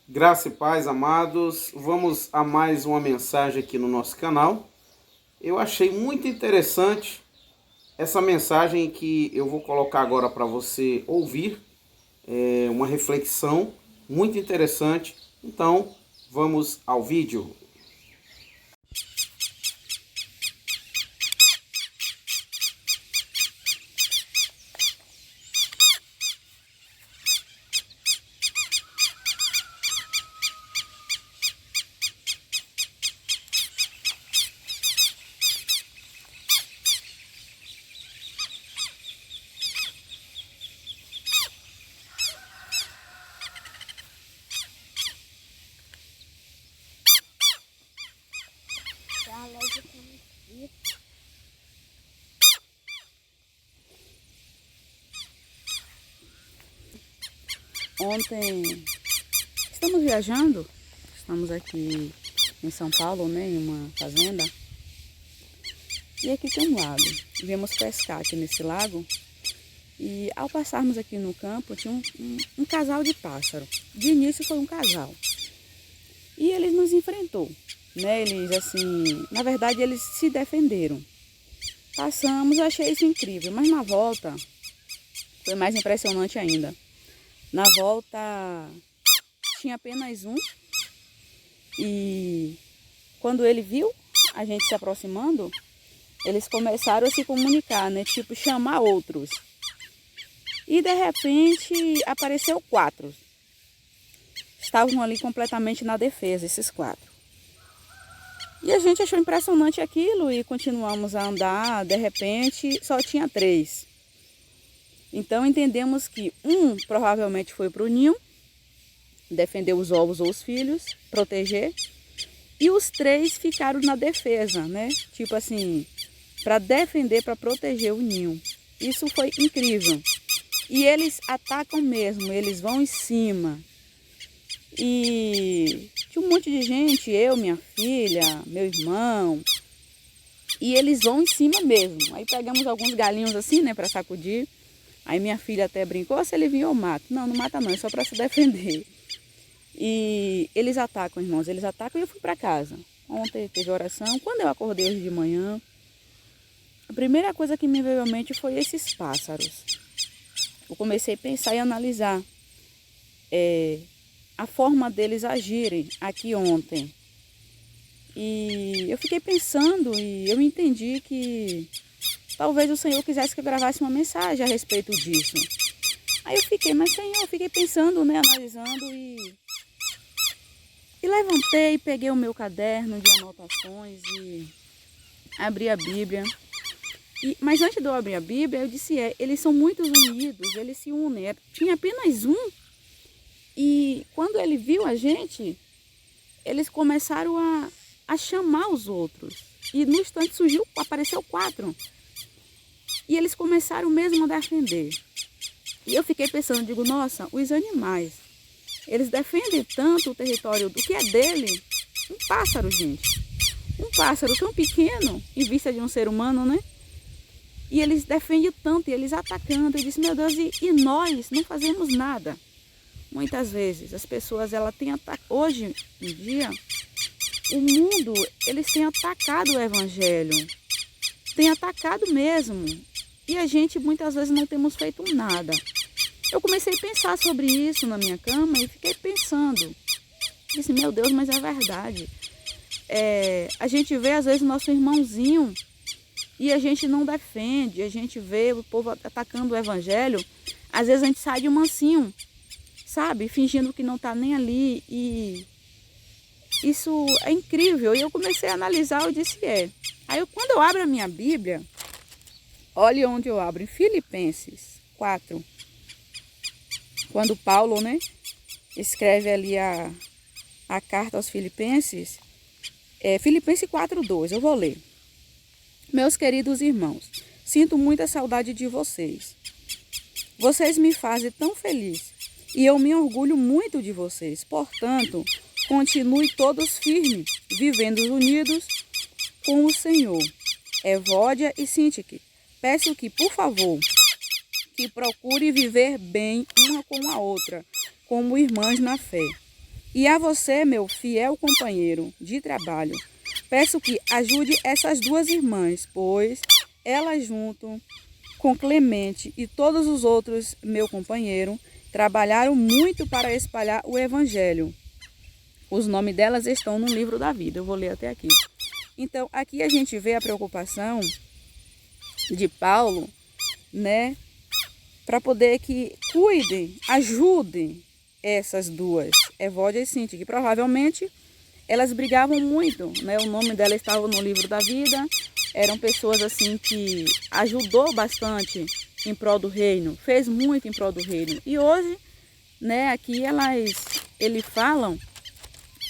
Graça e paz, amados. Vamos a mais uma mensagem aqui no nosso canal. Eu achei muito interessante essa mensagem que eu vou colocar agora para você ouvir. É uma reflexão muito interessante. Então, vamos ao vídeo. Ontem estamos viajando, estamos aqui em São Paulo, né, em uma fazenda. E aqui tem um lago. Viemos pescar aqui nesse lago. E ao passarmos aqui no campo, tinha um casal de pássaro. De início foi um casal. E eles nos enfrentou, né? Eles assim, na verdade eles se defenderam. Passamos, eu achei isso incrível, mas na volta foi mais impressionante ainda. Na volta tinha apenas um e quando ele viu a gente se aproximando, eles começaram a se comunicar, né? Tipo, chamar outros. E de repente apareceu 4. Estavam ali completamente na defesa, esses 4. E a gente achou impressionante aquilo e continuamos a andar. De repente só tinha 3. Então entendemos que um provavelmente foi para o ninho, defender os ovos ou os filhos, proteger. E os 3 ficaram na defesa, né? Tipo assim, para defender, para proteger o ninho. Isso foi incrível. E eles atacam mesmo, eles vão em cima. E tinha um monte de gente, eu, minha filha, meu irmão. E eles vão em cima mesmo. Aí pegamos alguns galinhos assim, né, para sacudir. Aí minha filha até brincou, se ele vir eu mato. Não, não mata não, é só para se defender. E eles atacam, irmãos, eles atacam e eu fui para casa. Ontem teve oração. Quando eu acordei hoje de manhã, a primeira coisa que me veio à mente foi esses pássaros. Eu comecei a pensar e analisar a forma deles agirem aqui ontem. E eu fiquei pensando e eu entendi que talvez o Senhor quisesse que eu gravasse uma mensagem a respeito disso. Aí eu fiquei, mas Senhor, eu fiquei pensando, né, analisando e levantei, peguei o meu caderno de anotações e abri a Bíblia. Mas antes de eu abrir a Bíblia, eu disse, eles são muito unidos, eles se unem. Tinha apenas um. E quando ele viu a gente, eles começaram a chamar os outros. E no instante apareceu 4. E eles começaram mesmo a defender. E eu fiquei pensando, digo, nossa, os animais, eles defendem tanto o território do que é dele. Um pássaro, gente. Um pássaro tão pequeno, em vista de um ser humano, né? E eles defendem tanto, e eles atacando. Eu disse, meu Deus, e nós não fazemos nada. Muitas vezes as pessoas, elas têm atacado. Hoje em dia, o mundo, eles têm atacado o evangelho. Tem atacado mesmo. E a gente, muitas vezes, não temos feito nada. Eu comecei a pensar sobre isso na minha cama e fiquei pensando. Disse, meu Deus, mas é verdade. A gente vê, às vezes, o nosso irmãozinho e a gente não defende. A gente vê o povo atacando o evangelho. Às vezes a gente sai de mansinho, sabe? Fingindo que não está nem ali. E isso é incrível. E eu comecei a analisar, eu disse, Aí quando eu abro a minha Bíblia, olha onde eu abro, em Filipenses 4. Quando Paulo, né, escreve ali a carta aos Filipenses, Filipenses 4:2, eu vou ler. Meus queridos irmãos, sinto muita saudade de vocês. Vocês me fazem tão feliz e eu me orgulho muito de vocês. Portanto, continue todos firmes, vivendo unidos com o Senhor. Evódia e Sintique, peço que, por favor, que procure viver bem uma com a outra, como irmãs na fé. E a você, meu fiel companheiro de trabalho, peço que ajude essas duas irmãs, pois elas junto com Clemente e todos os outros, meu companheiro, trabalharam muito para espalhar o evangelho. Os nomes delas estão no livro da vida, eu vou ler até aqui. Então, aqui a gente vê a preocupação de Paulo, né, para poder que cuidem, ajudem essas duas, Evódia e Cíntia, que provavelmente elas brigavam muito, né? O nome dela estava no livro da vida, eram pessoas assim que ajudou bastante em prol do reino, fez muito em prol do reino. E hoje, né, aqui eles falam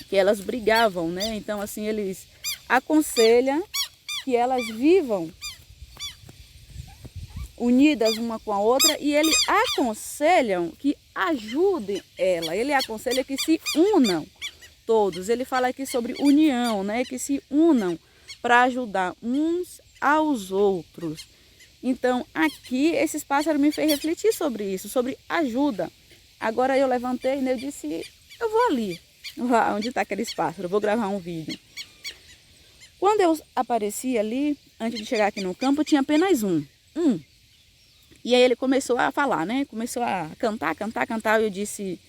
que elas brigavam, né? Então assim, eles aconselham que elas vivam unidas uma com a outra e eles aconselham que ajudem ela. Ele aconselha que se unam todos. Ele fala aqui sobre união, né? Que se unam para ajudar uns aos outros. Então, aqui esses pássaros me fez refletir sobre isso, sobre ajuda. Agora eu levantei e eu disse, eu vou ali, onde está aqueles pássaros, eu vou gravar um vídeo. Quando eu apareci ali, antes de chegar aqui no campo, tinha apenas um. E aí ele começou a falar, né? Começou a cantar. Eu disse,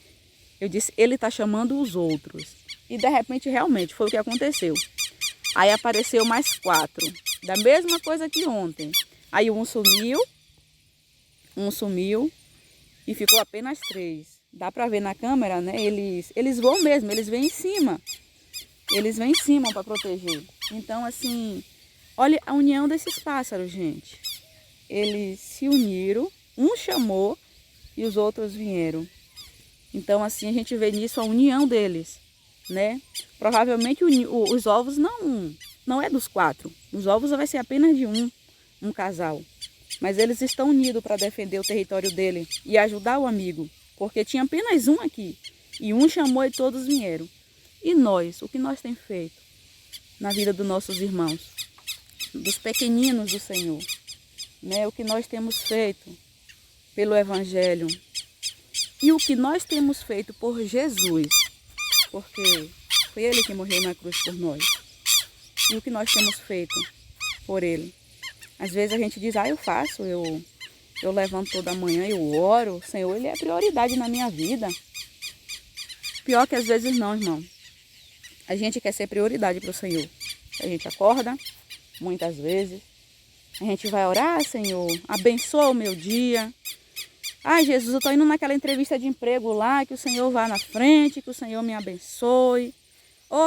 ele está chamando os outros. E de repente, realmente, foi o que aconteceu. Aí apareceu mais 4, da mesma coisa que ontem. Aí um sumiu e ficou apenas 3. Dá para ver na câmera, né? Eles voam mesmo, eles vêm em cima. Eles vêm em cima para proteger. Então, assim, olha a união desses pássaros, gente. Eles se uniram, um chamou e os outros vieram. Então, assim, a gente vê nisso a união deles, né? Provavelmente os ovos não é dos 4. Os ovos vai ser apenas de um casal. Mas eles estão unidos para defender o território dele e ajudar o amigo. Porque tinha apenas um aqui. E um chamou e todos vieram. E nós, o que nós temos feito na vida dos nossos irmãos? Dos pequeninos do Senhor. Né, o que nós temos feito pelo Evangelho e o que nós temos feito por Jesus, porque foi Ele que morreu na cruz por nós, e o que nós temos feito por Ele. Às vezes a gente diz, eu faço, eu levanto toda manhã, eu oro, o Senhor, Ele é prioridade na minha vida. Pior que às vezes não, irmão. A gente quer ser prioridade para o Senhor. A gente acorda, muitas vezes, a gente vai orar, Senhor, abençoa o meu dia. Jesus, eu estou indo naquela entrevista de emprego lá, que o Senhor vá na frente, que o Senhor me abençoe.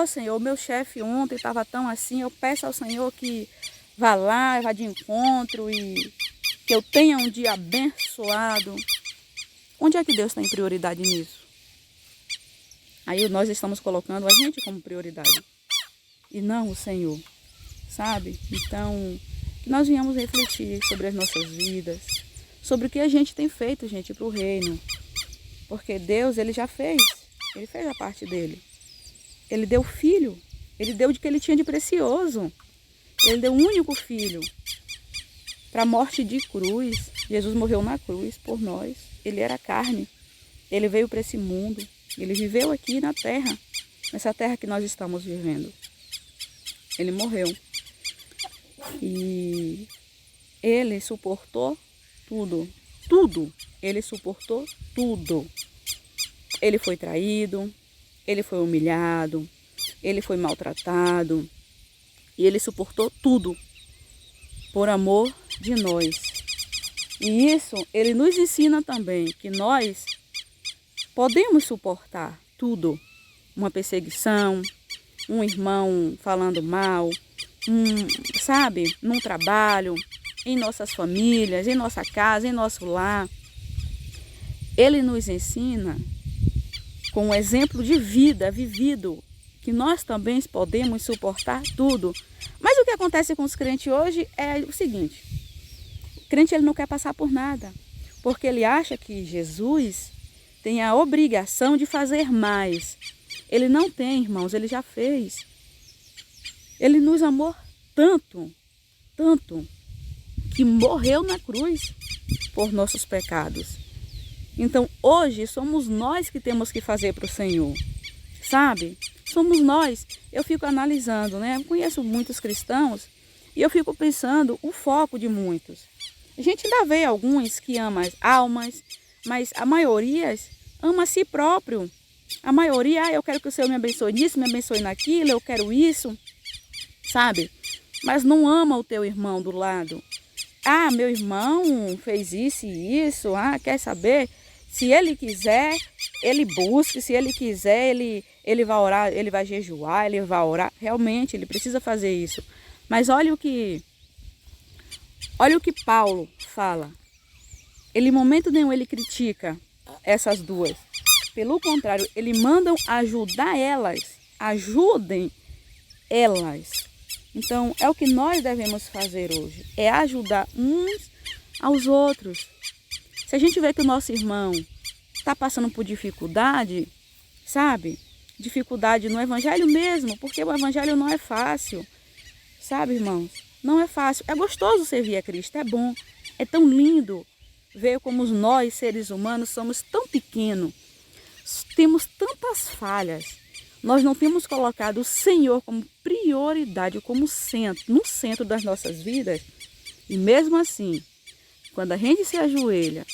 Senhor, o meu chefe ontem estava tão assim, eu peço ao Senhor que vá lá, vá de encontro e que eu tenha um dia abençoado. Onde é que Deus está em prioridade nisso? Aí nós estamos colocando a gente como prioridade e não o Senhor, sabe? Então, que nós venhamos refletir sobre as nossas vidas, sobre o que a gente tem feito, gente, para o reino. Porque Deus, Ele já fez, Ele fez a parte dele. Ele deu filho, Ele deu o que Ele tinha de precioso. Ele deu um único filho para a morte de cruz. Jesus morreu na cruz por nós. Ele era carne, Ele veio para esse mundo, Ele viveu aqui na terra, nessa terra que nós estamos vivendo. Ele morreu. E Ele suportou tudo. Ele suportou tudo. Ele foi traído, Ele foi humilhado, Ele foi maltratado. E Ele suportou tudo por amor de nós. E isso Ele nos ensina também, que nós podemos suportar tudo. Uma perseguição, um irmão falando mal, num trabalho, em nossas famílias, em nossa casa, em nosso lar. Ele nos ensina com um exemplo de vida vivido, que nós também podemos suportar tudo. Mas o que acontece com os crentes hoje é o seguinte: o crente ele não quer passar por nada, porque ele acha que Jesus tem a obrigação de fazer mais. Ele não tem, irmãos, Ele já fez. Ele nos amou tanto, que morreu na cruz por nossos pecados. Então, hoje, somos nós que temos que fazer para o Senhor. sabe? Somos nós. Eu fico analisando, né? Eu conheço muitos cristãos e eu fico pensando o foco de muitos. A gente ainda vê alguns que amam as almas, mas a maioria ama a si próprio. A maioria, eu quero que o Senhor me abençoe nisso, me abençoe naquilo, eu quero isso, sabe? Mas não ama o teu irmão do lado. Ah, meu irmão fez isso e isso, quer saber? Se ele quiser, ele busque, se ele quiser, ele vai orar, ele vai jejuar, ele vai orar. Realmente, ele precisa fazer isso. Mas olha o que Paulo fala. Ele, em momento nenhum, ele critica essas duas. Pelo contrário, ele manda ajudar elas. Ajudem elas. Então, é o que nós devemos fazer hoje. É ajudar uns aos outros. Se a gente vê que o nosso irmão está passando por dificuldade, sabe? Dificuldade no evangelho mesmo, porque o evangelho não é fácil. Sabe, irmãos? Não é fácil. É gostoso servir a Cristo, é bom. É tão lindo ver como nós, seres humanos, somos tão pequenos. Temos tantas falhas. Nós não temos colocado o Senhor como prioridade, como centro, no centro das nossas vidas. E mesmo assim, quando a gente se ajoelha,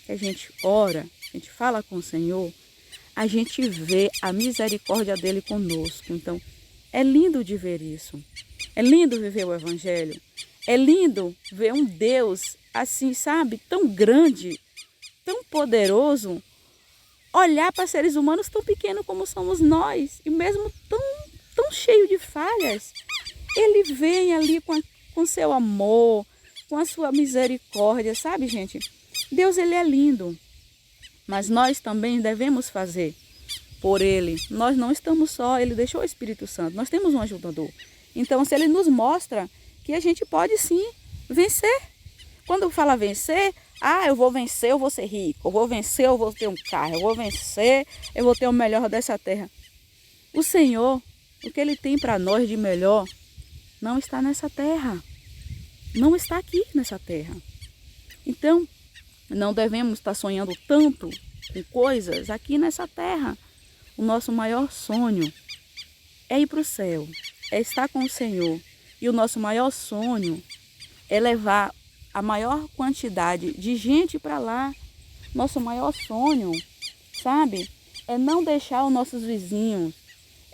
que a gente ora, a gente fala com o Senhor, a gente vê a misericórdia dele conosco. Então, é lindo de ver isso. É lindo viver o Evangelho. É lindo ver um Deus assim, sabe, tão grande, tão poderoso, olhar para seres humanos tão pequenos como somos nós, e mesmo tão cheio de falhas, ele vem ali com seu amor, com a sua misericórdia, sabe, gente? Deus, ele é lindo, mas nós também devemos fazer por ele. Nós não estamos só, ele deixou o Espírito Santo, nós temos um ajudador. Então, se ele nos mostra que a gente pode sim vencer. Quando fala vencer, eu vou vencer, eu vou ser rico, eu vou vencer, eu vou ter um carro, eu vou vencer, eu vou ter o melhor dessa terra. O Senhor, o que Ele tem para nós de melhor, não está nessa terra. Não está aqui nessa terra. Então, não devemos estar sonhando tanto com coisas aqui nessa terra. O nosso maior sonho é ir para o céu, é estar com o Senhor. E o nosso maior sonho é levar a maior quantidade de gente para lá. Nosso maior sonho, sabe, é não deixar os nossos vizinhos,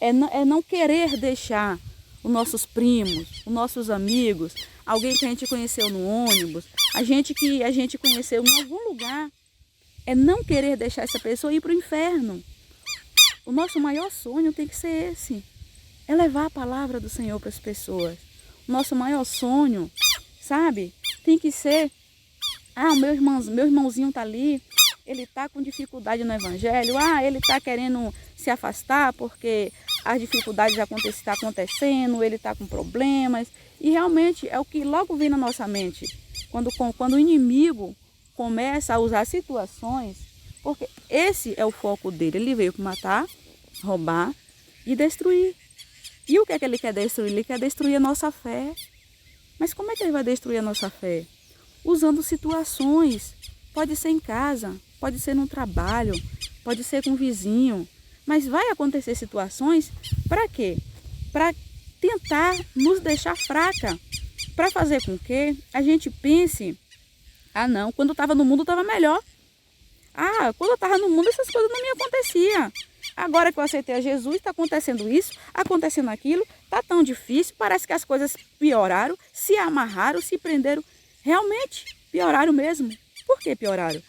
é não querer deixar os nossos primos, os nossos amigos, alguém que a gente conheceu no ônibus, a gente que a gente conheceu em algum lugar, é não querer deixar essa pessoa ir para o inferno. O nosso maior sonho tem que ser esse, é levar a palavra do Senhor para as pessoas. O nosso maior sonho, sabe, tem que ser, o meu irmãozinho está ali, ele está com dificuldade no evangelho, ele está querendo se afastar porque as dificuldades estão acontecendo, ele está com problemas. E realmente é o que logo vem na nossa mente, quando o inimigo começa a usar situações, porque esse é o foco dele, ele veio para matar, roubar e destruir. E o que é que ele quer destruir? Ele quer destruir a nossa fé. Mas como é que ele vai destruir a nossa fé? Usando situações. Pode ser em casa, pode ser no trabalho, pode ser com o vizinho. Mas vai acontecer situações para quê? Para tentar nos deixar fraca. Para fazer com que a gente pense, não, quando eu estava no mundo estava melhor. Quando eu estava no mundo essas coisas não me aconteciam. Agora que eu aceitei a Jesus, está acontecendo isso, acontecendo aquilo, está tão difícil, parece que as coisas pioraram, se amarraram, se prenderam. Realmente, pioraram mesmo. Por que pioraram?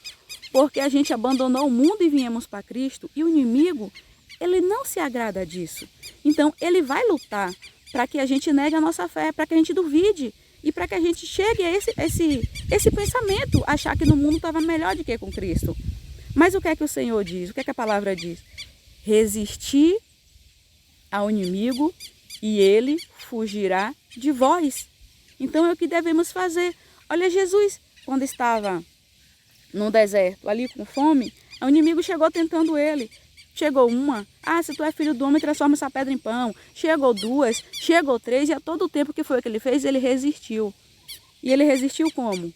Porque a gente abandonou o mundo e viemos para Cristo, e o inimigo, ele não se agrada disso. Então, ele vai lutar para que a gente negue a nossa fé, para que a gente duvide, e para que a gente chegue a esse pensamento, achar que no mundo estava melhor do que com Cristo. Mas o que é que o Senhor diz? O que é que a palavra diz? Resistir ao inimigo e ele fugirá de vós. Então é o que devemos fazer. Olha, Jesus, quando estava no deserto, ali com fome, o inimigo chegou tentando ele. Chegou uma, se tu é filho do homem, transforma essa pedra em pão. Chegou duas, chegou três, e a todo o tempo que foi o que ele fez, ele resistiu. E ele resistiu como?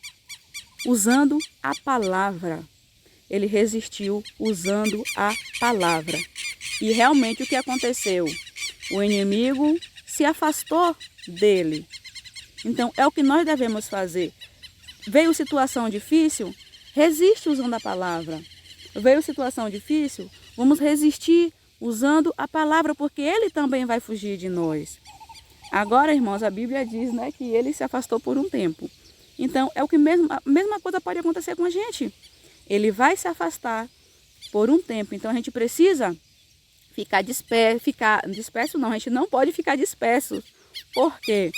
Usando a palavra. Ele resistiu usando a palavra. E realmente o que aconteceu? O inimigo se afastou dele. Então é o que nós devemos fazer. Veio situação difícil? Resiste usando a palavra. Veio situação difícil? Vamos resistir usando a palavra, porque ele também vai fugir de nós. Agora, irmãos, a Bíblia diz, né, que ele se afastou por um tempo. Então, é o que a mesma coisa pode acontecer com a gente. Ele vai se afastar por um tempo. Então, a gente precisa ficar disperso não, a gente não pode ficar disperso. Por quê?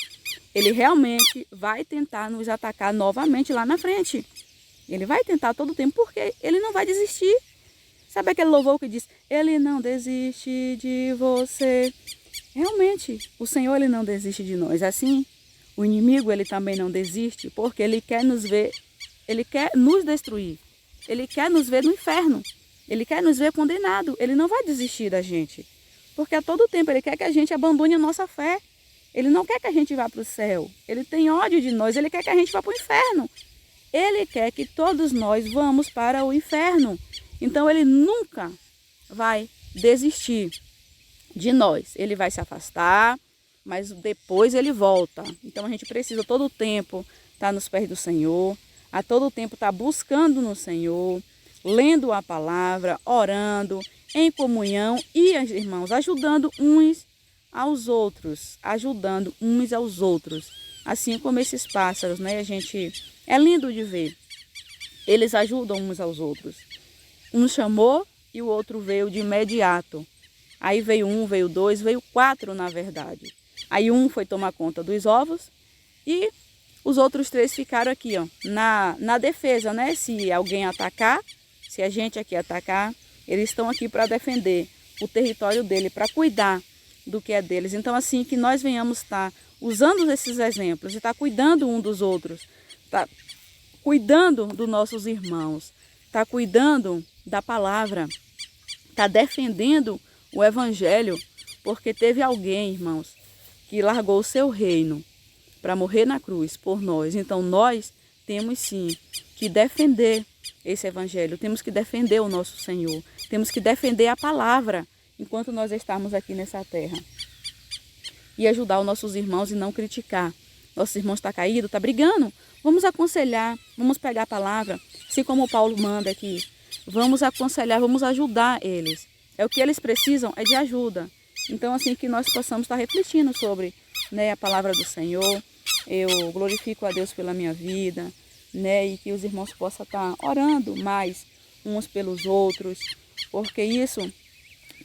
Ele realmente vai tentar nos atacar novamente lá na frente. Ele vai tentar todo o tempo, porque ele não vai desistir. Sabe aquele louvor que diz, ele não desiste de você. Realmente, o Senhor ele não desiste de nós. Assim, o inimigo ele também não desiste, porque ele quer nos ver, ele quer nos destruir. Ele quer nos ver no inferno. Ele quer nos ver condenado. Ele não vai desistir da gente. Porque a todo tempo ele quer que a gente abandone a nossa fé. Ele não quer que a gente vá para o céu. Ele tem ódio de nós. Ele quer que a gente vá para o inferno. Ele quer que todos nós vamos para o inferno. Então ele nunca vai desistir de nós. Ele vai se afastar, mas depois ele volta. Então a gente precisa todo o tempo estar nos pés do Senhor, a todo tempo estar buscando no Senhor, lendo a palavra, orando, em comunhão e, irmãos, ajudando uns aos outros, assim como esses pássaros, né? A gente é lindo de ver. Eles ajudam uns aos outros. Um chamou e o outro veio de imediato. Aí veio um, veio dois, veio 4 na verdade. Aí um foi tomar conta dos ovos e os outros 3 ficaram aqui, ó, na defesa, né? Se alguém atacar, se a gente aqui atacar, eles estão aqui para defender o território dele, para cuidar do que é deles. Então assim que nós venhamos estar usando esses exemplos e estar cuidando um dos outros, tá cuidando dos nossos irmãos, tá cuidando da palavra, tá defendendo o evangelho, porque teve alguém, irmãos, que largou o seu reino para morrer na cruz por nós. Então nós temos sim que defender esse evangelho, temos que defender o nosso Senhor, temos que defender a palavra enquanto nós estamos aqui nessa terra. E ajudar os nossos irmãos e não criticar. Nossos irmãos estão caídos, estão brigando. Vamos aconselhar, vamos pegar a palavra, assim como o Paulo manda aqui. Vamos aconselhar, vamos ajudar eles. É o que eles precisam, é de ajuda. Então, assim que nós possamos estar refletindo sobre, né, a palavra do Senhor. Eu glorifico a Deus pela minha vida, né, e que os irmãos possam estar orando mais uns pelos outros. Porque isso,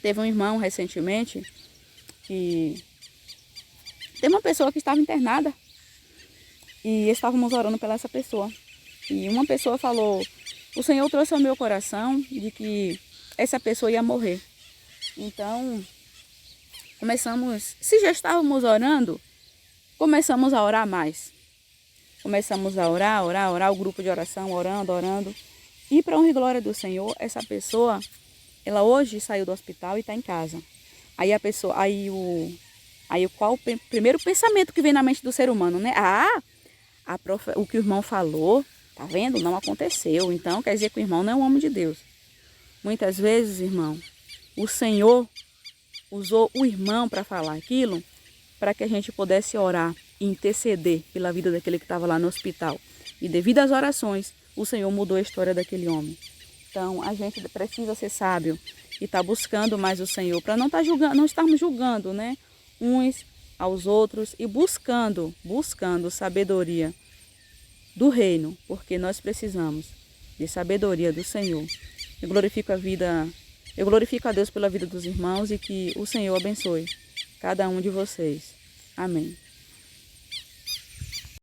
teve um irmão recentemente, que tem uma pessoa que estava internada. E estávamos orando pela essa pessoa. E uma pessoa falou, o Senhor trouxe ao meu coração de que essa pessoa ia morrer. Então, se já estávamos orando, começamos a orar mais. Começamos a orar, o grupo de oração, orando. E para honra e glória do Senhor, essa pessoa, ela hoje saiu do hospital e está em casa. Qual o primeiro pensamento que vem na mente do ser humano, né? O que o irmão falou, tá vendo? Não aconteceu. Então, quer dizer que o irmão não é um homem de Deus. Muitas vezes, irmão, o Senhor usou o irmão para falar aquilo, para que a gente pudesse orar e interceder pela vida daquele que estava lá no hospital. E devido às orações, o Senhor mudou a história daquele homem. Então, a gente precisa ser sábio e estar buscando mais o Senhor, para não estarmos julgando, né, uns aos outros e buscando sabedoria do reino, porque nós precisamos de sabedoria do Senhor. Eu glorifico a Deus pela vida dos irmãos e que o Senhor abençoe cada um de vocês. Amém.